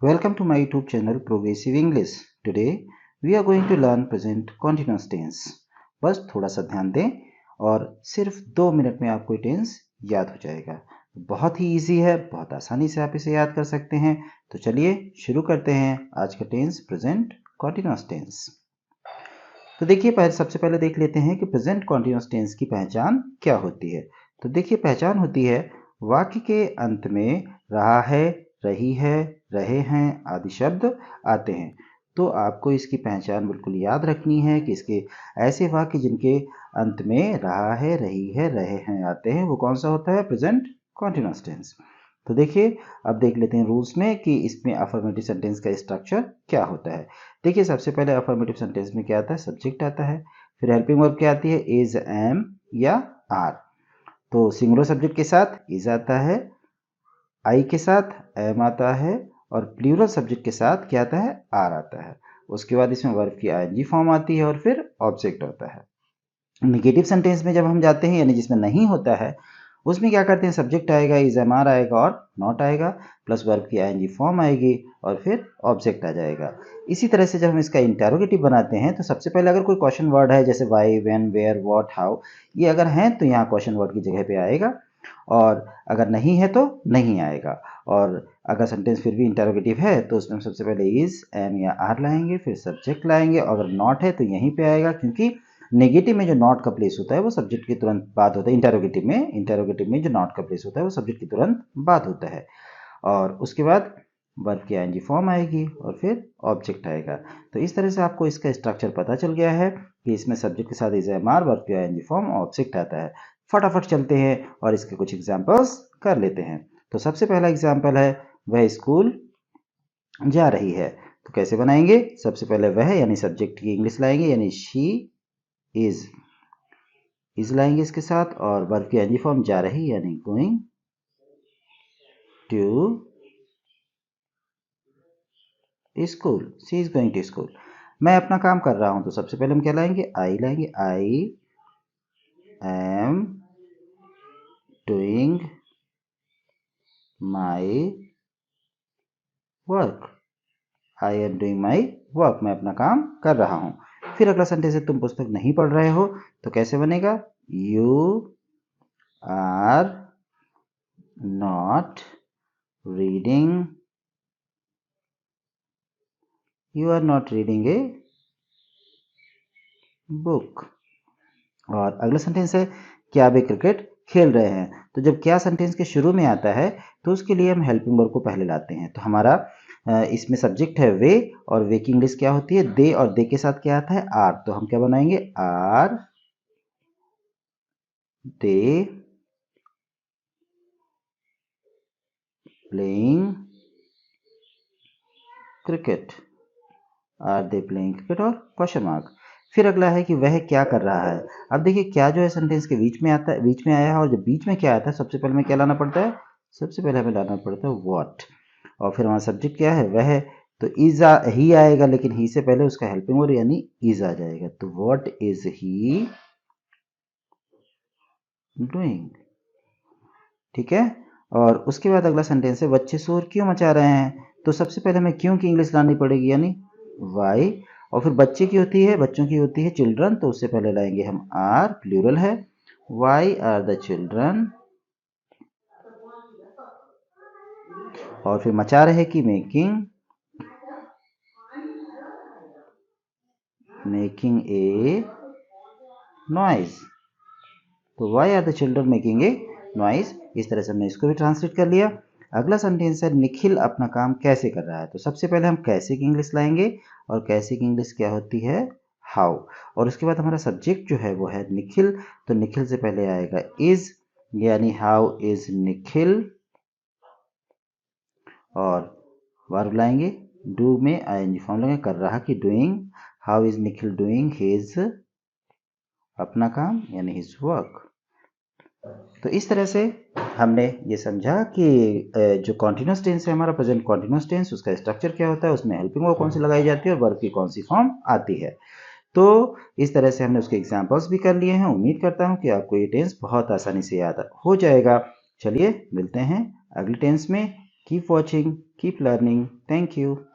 Welcome to my YouTube channel Progressive English. Today we are going to learn present continuous tense. बस थोड़ा सा ध्यान दें और सिर्फ 2 मिनट में आपको ये टेंस याद हो जाएगा। बहुत ही इजी है, बहुत आसानी से आप इसे याद कर सकते हैं। तो चलिए शुरू करते हैं आज का टेंस प्रेजेंट कॉन्टिन्यूस टेंस। तो देखिए सबसे पहले देख लेते हैं कि प्रेजेंट कॉन्टिन्यूस टेंस की पहचान क्या होती है। तो देखिए पहचान होती है वाक्य के अंत में रहा है, रही है, रहे हैं आदि शब्द आते हैं। तो आपको इसकी पहचान बिल्कुल याद रखनी है कि इसके ऐसे वाक्य जिनके अंत में रहा है, रही है, रहे हैं आते हैं वो कौन सा होता है, प्रेजेंट कॉन्टिन्यूस टेंस। तो देखिए अब देख लेते हैं रूल्स में कि इसमें अफर्मेटिव सेंटेंस का स्ट्रक्चर क्या होता है। देखिए सबसे पहले अफर्मेटिव सेंटेंस में क्या आता है, सब्जेक्ट आता है, फिर हेल्पिंग वर्ब क्या आती है, इज, एम या आर। तो सिंगुलर सब्जेक्ट के साथ इज आता है, आई के साथ एम आता है और प्लूरल सब्जेक्ट के साथ क्या आता है, आर आता है। उसके बाद इसमें वर्ब की आईएनजी फॉर्म आती है और फिर ऑब्जेक्ट होता है। नेगेटिव सेंटेंस में जब हम जाते हैं यानी जिसमें नहीं होता है उसमें क्या करते हैं, सब्जेक्ट आएगा, इज, एम, आर आएगा और नॉट आएगा, प्लस वर्ब की आईएनजी फॉर्म आएगी और फिर ऑब्जेक्ट आ जाएगा। इसी तरह से जब हम इसका इंटेरोगेटिव बनाते हैं तो सबसे पहले अगर कोई क्वेश्चन वर्ड है जैसे why, when, where, what, how, ये अगर हैं तो यहाँ क्वेश्चन वर्ड की जगह पे आएगा और अगर नहीं है तो नहीं आएगा। और अगर सेंटेंस फिर भी इंटेरोगेटिव है तो उसमें हम सबसे पहले इज, एम या आर लाएंगे, फिर सब्जेक्ट लाएंगे, और अगर नॉट है तो यहीं पे आएगा, क्योंकि नेगेटिव में जो नॉट का प्लेस होता है वो सब्जेक्ट की तुरंत बाद होता है। इंटेरोगेटिव में जो नॉट का प्लेस होता है वो सब्जेक्ट की तुरंत बाद होता है। और उसके बाद वर्ब की आईएनजी फॉर्म आएगी और फिर ऑब्जेक्ट आएगा। तो इस तरह से आपको इसका स्ट्रक्चर पता चल गया है कि इसमें सब्जेक्ट के साथ इज, एम, आर, वर्ब की आईएनजी फॉर्म, ऑब्जेक्ट आता है। फटाफट चलते हैं और इसके कुछ एग्जाम्पल्स कर लेते हैं। तो सबसे पहला एग्जाम्पल है वह स्कूल जा रही है। तो कैसे बनाएंगे, सबसे पहले वह यानी सब्जेक्ट की इंग्लिश लाएंगे, यानी शी इज लाएंगे इसके साथ, और वर्ब की आईएनजी फॉर्म जा रही यानी going to school, she is going to school. मैं अपना काम कर रहा हूं तो सबसे पहले हम क्या लाएंगे, आई लाएंगे, I am doing my work, I am doing my work, मैं अपना काम कर रहा हूं। फिर अगला सेंटेंस है तुम पुस्तक नहीं पढ़ रहे हो। तो कैसे बनेगा, you are not reading, you are not reading a book. और अगला सेंटेंस है क्या वे क्रिकेट खेल रहे हैं। तो जब क्या सेंटेंस के शुरू में आता है तो उसके लिए हम हेल्पिंग वर्ब को पहले लाते हैं। तो हमारा इसमें सब्जेक्ट है वे, और वे की इंग्लिश क्या होती है, दे, और दे के साथ क्या आता है, आर। तो हम क्या बनाएंगे, are they playing cricket, are they playing cricket और क्वेश्चन मार्क। फिर अगला है कि वह क्या कर रहा है। अब देखिए क्या जो है सेंटेंस के बीच में आता है, बीच में आया है, और जब बीच में क्या आता है सबसे पहले हमें क्या लाना पड़ता है, सबसे पहले हमें लाना पड़ता है व्हाट। और फिर हमारा सब्जेक्ट क्या है, वह। तो इज ही आएगा, लेकिन ही से पहले उसका हेल्पिंग वर्ब यानी इज आ जाएगा। तो व्हाट इज ही डूइंग, ठीक है। और उसके बाद अगला सेंटेंस है बच्चे शोर क्यों मचा रहे हैं। तो सबसे पहले हमें क्यों की इंग्लिश लानी पड़ेगी यानी वाई, और फिर बच्चे की होती है, बच्चों की होती है चिल्ड्रन, तो उससे पहले लाएंगे हम आर, प्लूरल है, वाई आर द चिल्ड्रन। और फिर मचा रहे की मेकिंग ए नॉइज, तो why are the children making a noise. इस तरह से हमने इसको भी ट्रांसलेट कर लिया। अगला सेंटेंस है निखिल अपना काम कैसे कर रहा है। तो सबसे पहले हम कैसे की इंग्लिश लाएंगे, और कैसे की इंग्लिश क्या होती है, हाउ। और उसके बाद हमारा सब्जेक्ट जो है वो है निखिल, तो निखिल से पहले आएगा इज, यानी हाउ इज निखिल, और वर्ब लाएंगे, डू में आईएनजी फॉर्म लगेगा, कर रहा की doing, how is Nikhil doing his, अपना काम यानी हिज वर्क। तो इस तरह से हमने ये समझा कि जो कॉन्टिन्यूस टेंस है हमारा प्रेजेंट कॉन्टिन्यूस टेंस, उसका स्ट्रक्चर क्या होता है, उसमें हेल्पिंग वर्ब कौन सी लगाई जाती है और वर्ब की कौन सी फॉर्म आती है। तो इस तरह से हमने उसके एग्जांपल्स भी कर लिए हैं। उम्मीद करता हूं कि आपको ये टेंस बहुत आसानी से याद हो जाएगा। चलिए मिलते हैं अगले टेंस में। Keep watching, keep learning. Thank you.